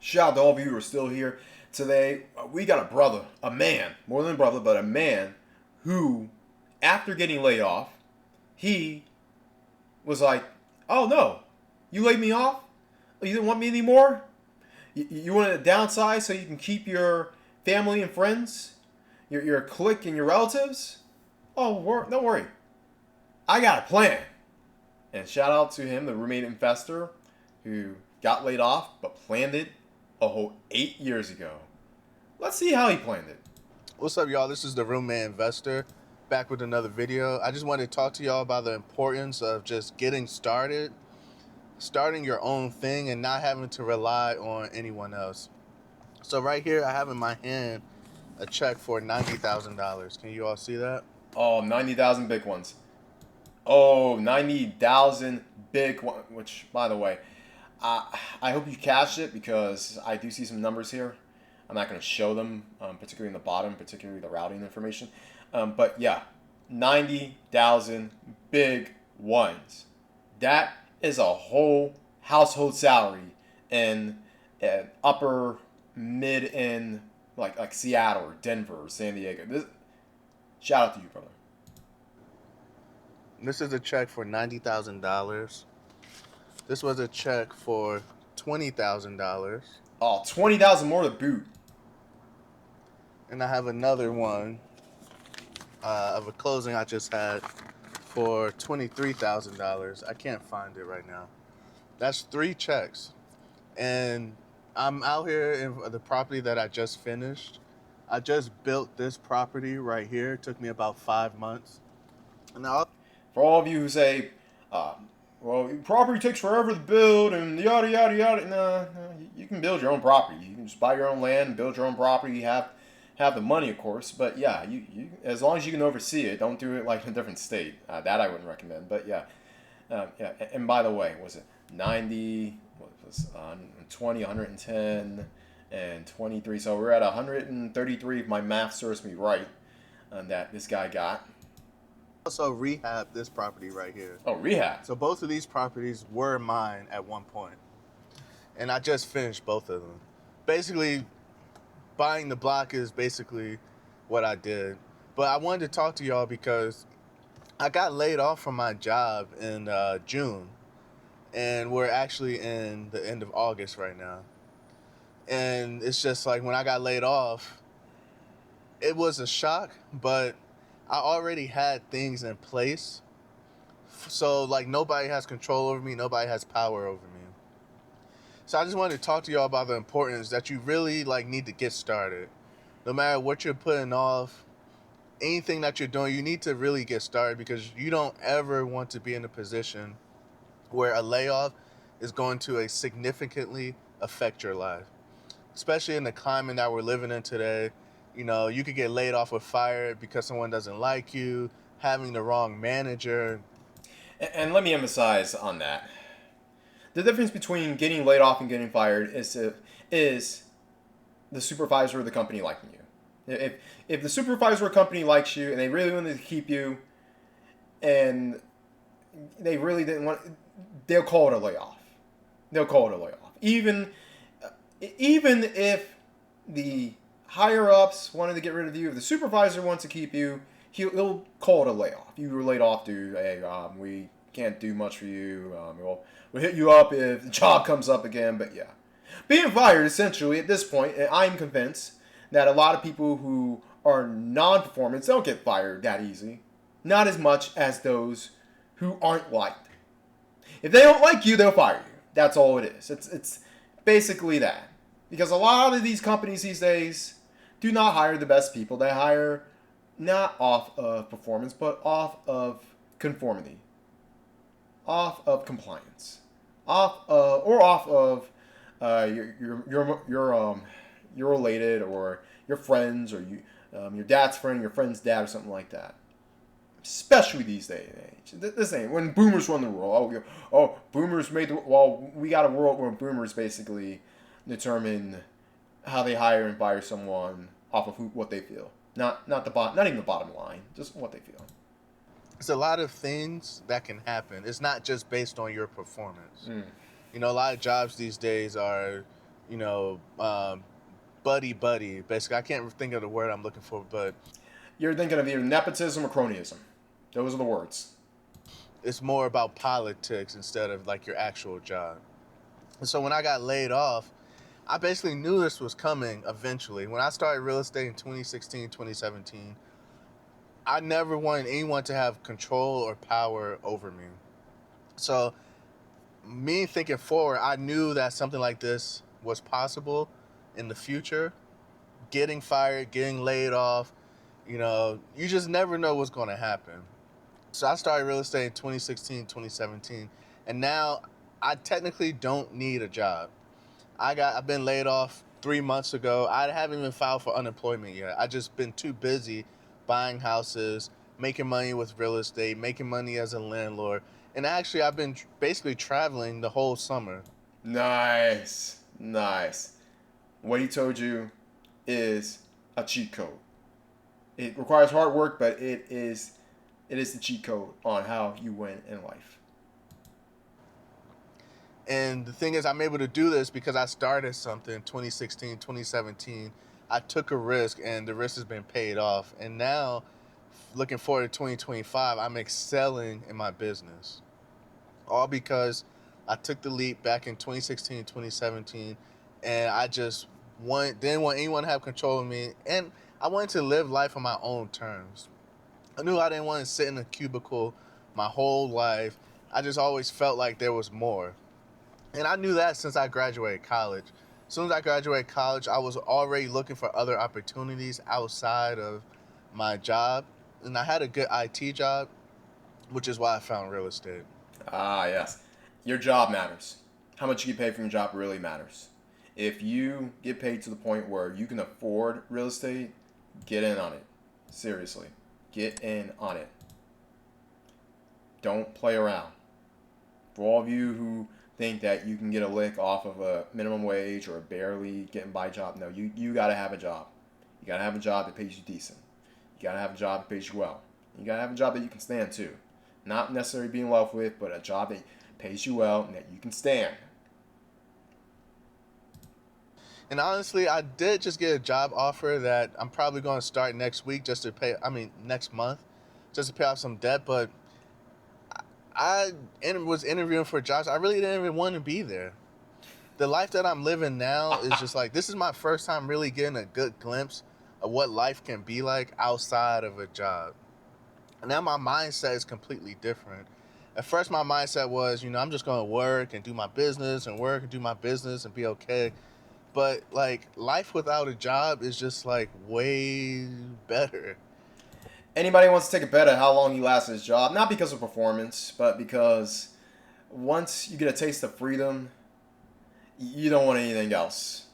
Shout out to all of you who are still here today. We got a brother, a man, more than a brother, but a man who, after getting laid off, he was like, "Oh no, you laid me off? You didn't want me anymore? You wanted to downsize so you can keep your family and friends, your clique and your relatives? Oh, don't worry, I got a plan." And shout out to him, the roommate investor, who got laid off but planned it a whole 8 years ago. Let's see how he planned it. What's up, y'all? This is the Roommate Investor, back with another video. I just wanted to talk to y'all about the importance of just getting started, starting your own thing, and not having to rely on anyone else. So right here, I have in my hand a check for $90,000. Can you all see that? Oh, 90,000 big ones. Oh, 90,000 big one. Which, by the way, I hope you cashed it because I do see some numbers here. I'm not going to show them, particularly in the bottom, particularly the routing information. But yeah, 90,000 big ones. That is a whole household salary in upper mid in like Seattle or Denver or San Diego. Shout out to you, brother. This is a check for $90,000. This was a check for $20,000. Oh, 20,000 more to boot. And I have another one of a closing I just had for $23,000. I can't find it right now. That's 3 checks. And I'm out here in the property that I just finished. I just built this property right here. It took me about 5 months. And For all of you who say, well, property takes forever to build and yada, yada, yada. No, you can build your own property. You can just buy your own land and build your own property. You have the money, of course. But yeah, you as long as you can oversee it, don't do it like in a different state. That I wouldn't recommend. But yeah. Yeah. And by the way, was it 90, what was 20, 110, and 23. So we're at 133 if my math serves me right that this guy got. also rehab this property right here. Oh, rehab. So both of these properties were mine at one point. And I just finished both of them. Basically, buying the block is basically what I did. But I wanted to talk to y'all because I got laid off from my job in June. And we're actually in the end of August right now. And it's just like when I got laid off, it was a shock, but I already had things in place. So like nobody has control over me, nobody has power over me. So I just wanted to talk to y'all about the importance that you really like need to get started. No matter what you're putting off, anything that you're doing, you need to really get started because you don't ever want to be in a position where a layoff is going to significantly affect your life. Especially in the climate that we're living in today. You know, you could get laid off or fired because someone doesn't like you, having the wrong manager. And let me emphasize on that. The difference between getting laid off and getting fired is the supervisor of the company liking you. If the supervisor of a company likes you and they really wanted to keep you and they really didn't want, they'll call it a layoff. They'll call it a layoff. Even if the higher ups wanted to get rid of you, if the supervisor wants to keep you, he'll call it a layoff. You were laid off, dude. Hey, we can't do much for you. We'll hit you up if the job comes up again. But yeah, being fired essentially at this point, I'm convinced that a lot of people who are non-performance don't get fired that easy. Not as much as those who aren't liked. If they don't like you, they'll fire you. That's all it is. It's basically that. Because a lot of these companies these days do not hire the best people. They hire not off of performance, but off of conformity, off of compliance, off of you're related or your friends or your dad's friend, your friend's dad, or something like that. Especially these days and age. This ain't when boomers run the world. Boomers made the we got a world where boomers basically determine how they hire and fire someone off of what they feel. Not even the bottom line, just what they feel. It's a lot of things that can happen. It's not just based on your performance. You know, a lot of jobs these days are you know, buddy buddy. Basically, I can't think of the word I'm looking for, but You're thinking of either nepotism or cronyism. Those are the words. it's more about politics instead of like your actual job. And so when I got laid off, I basically knew this was coming eventually. When I started real estate in 2016, 2017, I never wanted anyone to have control or power over me. So, me thinking forward, I knew that something like this was possible in the future. Getting fired, getting laid off, you just never know what's going to happen. So I started real estate in 2016, 2017, and now I technically don't need a job. I've been laid off 3 months ago. I haven't even filed for unemployment yet. I just been too busy buying houses, making money with real estate, making money as a landlord. And actually, I've been basically traveling the whole summer. Nice. Nice. What he told you is a cheat code. It requires hard work, but it is the cheat code on how you win in life. And the thing is, I'm able to do this because I started something in 2016, 2017. I took a risk, and the risk has been paid off. And now, looking forward to 2025, I'm excelling in my business. All because I took the leap back in 2016, 2017, and I just didn't want anyone to have control of me. And I wanted to live life on my own terms. I knew I didn't want to sit in a cubicle my whole life. I just always felt like there was more. And I knew that since I graduated college. As soon as I graduated college, I was already looking for other opportunities outside of my job. And I had a good IT job, which is why I found real estate. Ah, yes. Your job matters. How much you get paid from your job really matters. If you get paid to the point where you can afford real estate, get in on it. Seriously. Get in on it. Don't play around. For all of you who think that you can get a lick off of a minimum wage or a barely getting by job, no, you got to have a job. You got to have a job that pays you decent. You got to have a job that pays you well. You got to have a job that you can stand too. Not necessarily be in love with, but a job that pays you well and that you can stand. And honestly, I did just get a job offer that I'm probably going to start next week next month, just to pay off some debt. But I was interviewing for jobs. I really didn't even want to be there. The life that I'm living now is just like, this is my first time really getting a good glimpse of what life can be like outside of a job. And now my mindset is completely different. At first, my mindset was, I'm just going to work and do my business and work and do my business and be okay. But like life without a job is just like way better. Anybody wants to take a bet at how long he lasts his job, not because of performance, but because once you get a taste of freedom, you don't want anything else.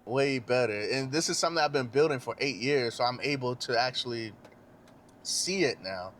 Way better. And this is something I've been building for 8 years, so I'm able to actually see it now.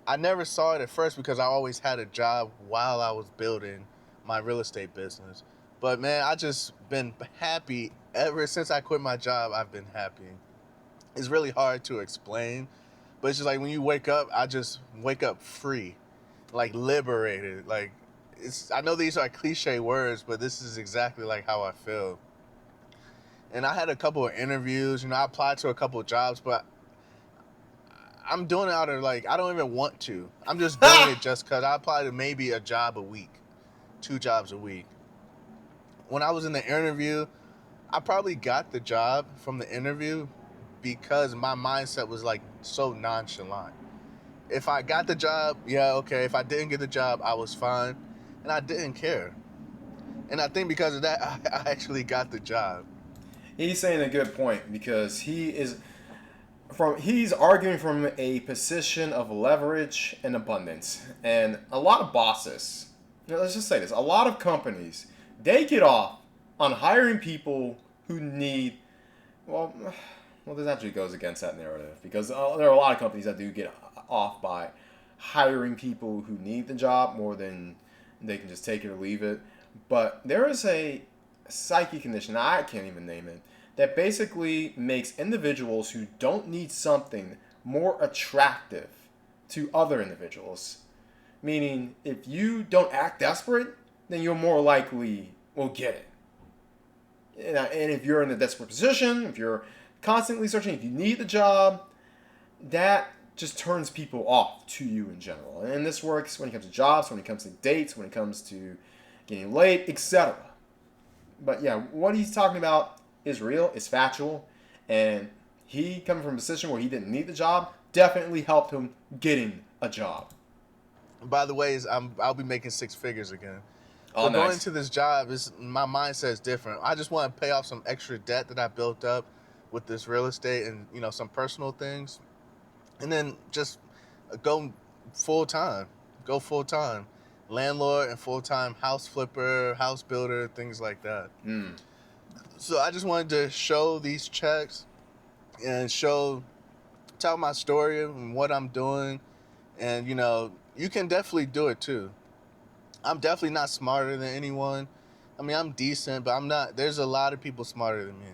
I never saw it at first because I always had a job while I was building my real estate business. But man, I just been happy ever since I quit my job. I've been happy. It's really hard to explain, but it's just like when you wake up, I just wake up free, like liberated. Like I know these are cliche words, but this is exactly like how I feel. And I had a couple of interviews, I applied to a couple of jobs, but I'm doing it out of like, I don't even want to. I'm just doing it just because I applied to maybe a job a week, 2 jobs a week. When I was in the interview, I probably got the job from the interview because my mindset was like so nonchalant. If I got the job, yeah, okay. If I didn't get the job, I was fine. And I didn't care. And I think because of that, I actually got the job. He's saying a good point because he's arguing from a position of leverage and abundance. And a lot of bosses, let's just say this, a lot of companies, they get off on hiring people who need, well, this actually goes against that narrative because there are a lot of companies that do get off by hiring people who need the job more than they can just take it or leave it. But there is a psyche condition, I can't even name it, that basically makes individuals who don't need something more attractive to other individuals. Meaning, if you don't act desperate, then you're more likely will get it. And if you're in a desperate position, if you're constantly searching, if you need the job, that just turns people off to you in general. And this works when it comes to jobs, when it comes to dates, when it comes to getting late, etc. But yeah, what he's talking about is real, it's factual, and he, coming from a position where he didn't need the job, definitely helped him getting a job. By the way, I'll be making six figures again. Oh, But going nice. into this job, my mindset is different. I just want to pay off some extra debt that I built up with this real estate and some personal things, and then just go full time. Go full time, landlord and full time house flipper, house builder, things like that. Mm. So I just wanted to show these checks and tell my story and what I'm doing, and you can definitely do it too. I'm definitely not smarter than anyone. I mean, I'm decent, but I'm not. There's a lot of people smarter than me.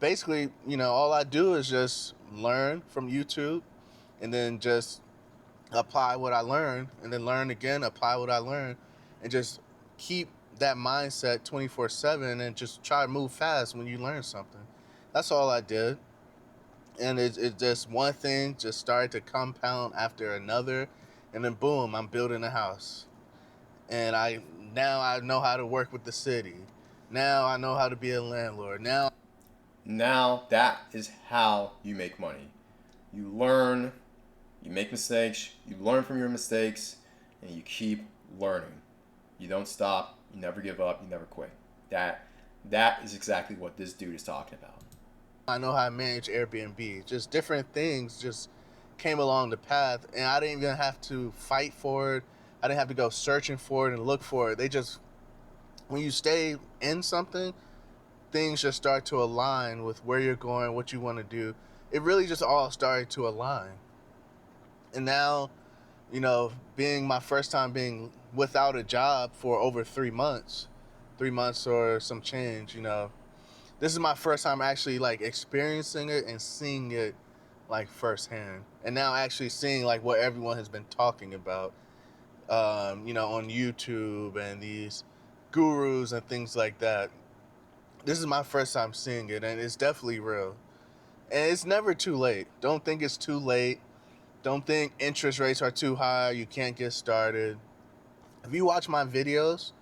Basically, all I do is just learn from YouTube and then just apply what I learn and then learn again, apply what I learn, and just keep that mindset 24/7 and just try to move fast when you learn something. That's all I did. And it just one thing just started to compound after another, and then boom, I'm building a house. And now I know how to work with the city. Now I know how to be a landlord. Now that is how you make money. You learn, you make mistakes, you learn from your mistakes, and you keep learning. You don't stop, you never give up, you never quit. That is exactly what this dude is talking about. I know how to manage Airbnb. Just different things just came along the path, and I didn't even have to fight for it. I didn't have to go searching for it and look for it. They just, when you stay in something, things just start to align with where you're going, what you want to do. It really just all started to align. And now, being my first time being without a job for over 3 months or some change, this is my first time actually like experiencing it and seeing it like firsthand. And now actually seeing like what everyone has been talking about, on YouTube and these gurus and things like that. This is my first time seeing it, and it's definitely real. And it's never too late. Don't think it's too late. Don't think interest rates are too high. You can't get started. If you watch my videos,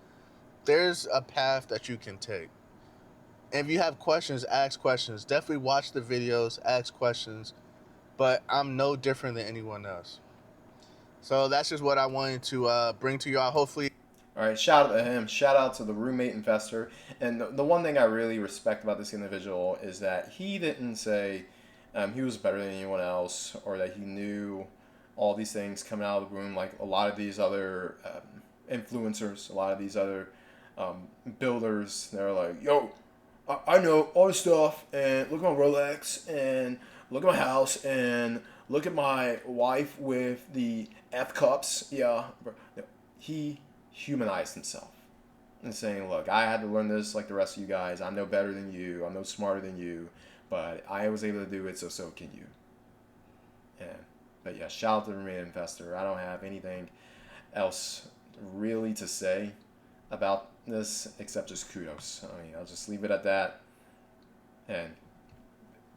there's a path that you can take. And if you have questions, ask questions. Definitely watch the videos, ask questions. But I'm no different than anyone else. So that's just what I wanted to bring to y'all. Hopefully. All right, shout out to him. Shout out to the roommate investor. And the one thing I really respect about this individual is that he didn't say he was better than anyone else or that he knew all these things coming out of the room like a lot of these other influencers, a lot of these other builders. They're like, yo, I know all this stuff, and look at my Rolex, and look at my house, and look at my wife with the F cups. Yeah, he humanized himself and saying, look, I had to learn this like the rest of you guys. I'm no better than you. I'm no smarter than you. But I was able to do it, so can you. Yeah. But yeah, shout out to the roommate investor. I don't have anything else really to say about this except just kudos. I mean, I'll just leave it at that. And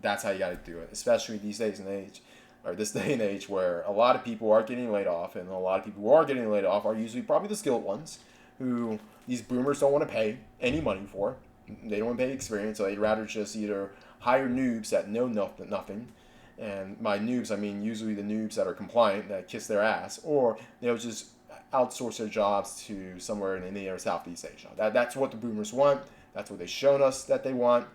that's how you got to do it, especially these days and age. Or this day and age where a lot of people are getting laid off, and a lot of people who are getting laid off are usually probably the skilled ones who these boomers don't want to pay any money for. They don't want to pay experience, so they'd rather just either hire noobs that know nothing, and by noobs I mean usually the noobs that are compliant, that kiss their ass, or they'll just outsource their jobs to somewhere in India or Southeast Asia. That's what the boomers want. That's what they've shown us that they want.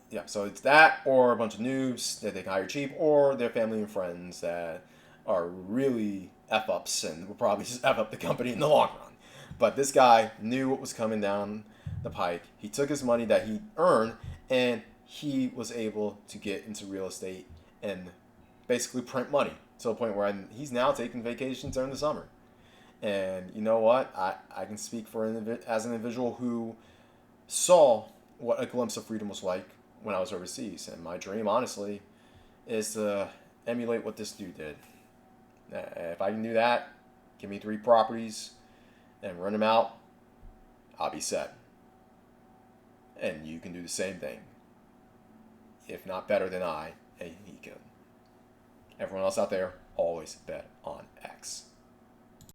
Yeah, so it's that, or a bunch of noobs that they can hire cheap, or their family and friends that are really F-ups and will probably just F up the company in the long run. But this guy knew what was coming down the pike. He took his money that he earned, and he was able to get into real estate and basically print money to a point where he's now taking vacations during the summer. And you know what? I can speak as an individual who saw what a glimpse of freedom was like when I was overseas. And my dream, honestly, is to emulate what this dude did. If I can do that, give me 3 properties, and run them out, I'll be set. And you can do the same thing, if not better than I, and he can. Everyone else out there, always bet on X.